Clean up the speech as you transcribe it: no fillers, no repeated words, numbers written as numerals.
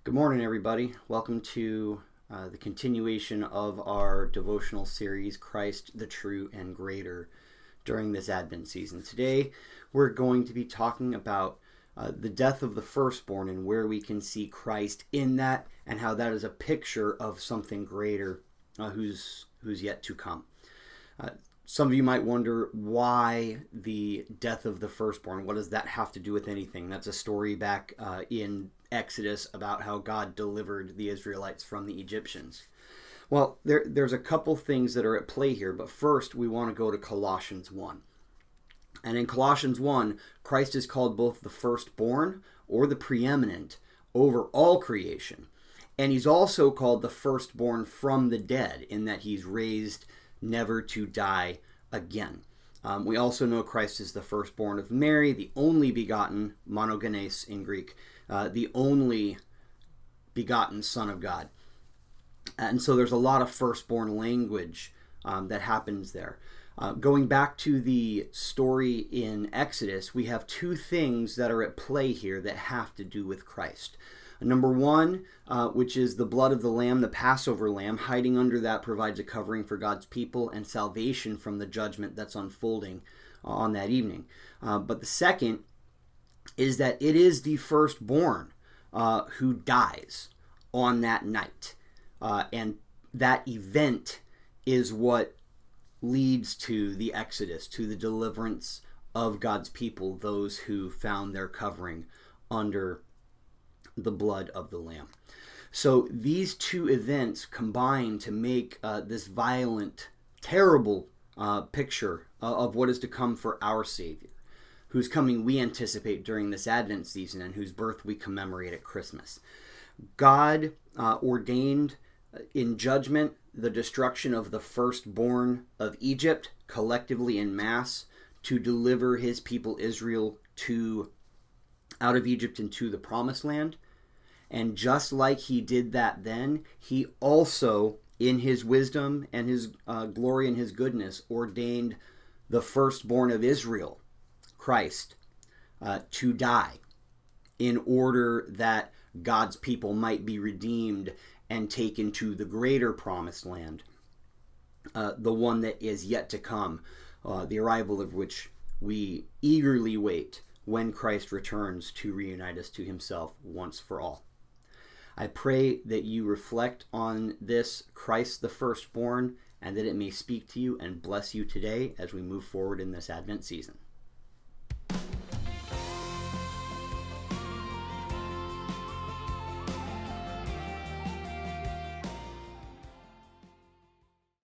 Good morning, everybody. Welcome to the continuation of our devotional series, Christ the True and Greater, during this Advent season. Today, we're going to be talking about the death of the firstborn and where we can see Christ in that and how that is a picture of something greater who's yet to come. Some of you might wonder why the death of the firstborn. What does that have to do with anything? That's a story back in Exodus about how God delivered the Israelites from the Egyptians. Well, there's a couple things that are at play here, but first we want to go to Colossians 1. And in Colossians 1, Christ is called both the firstborn or the preeminent over all creation. And he's also called the firstborn from the dead in that he's raised never to die again. We also know Christ is the firstborn of Mary, the only begotten, monogenes in Greek, the only begotten Son of God. And so there's a lot of firstborn language that happens there. Going back to the story in Exodus, we have two things that are at play here that have to do with Christ. Number one, which is the blood of the Lamb, the Passover Lamb. Hiding under that provides a covering for God's people and salvation from the judgment that's unfolding on that evening. But the second is that it is the firstborn who dies on that night. And that event is what leads to the Exodus, to the deliverance of God's people, those who found their covering under the blood of the Lamb. So these two events combine to make this violent, terrible picture of what is to come for our Savior, whose coming we anticipate during this Advent season and whose birth we commemorate at Christmas. God ordained in judgment the destruction of the firstborn of Egypt, collectively en masse, to deliver his people Israel out of Egypt into the Promised Land. And just like he did that then, he also, in his wisdom and his glory and his goodness, ordained the firstborn of Israel, Christ, to die in order that God's people might be redeemed and taken to the greater Promised Land, the one that is yet to come, the arrival of which we eagerly wait when Christ returns to reunite us to himself once for all. I pray that you reflect on this Christ the firstborn and that it may speak to you and bless you today as we move forward in this Advent season.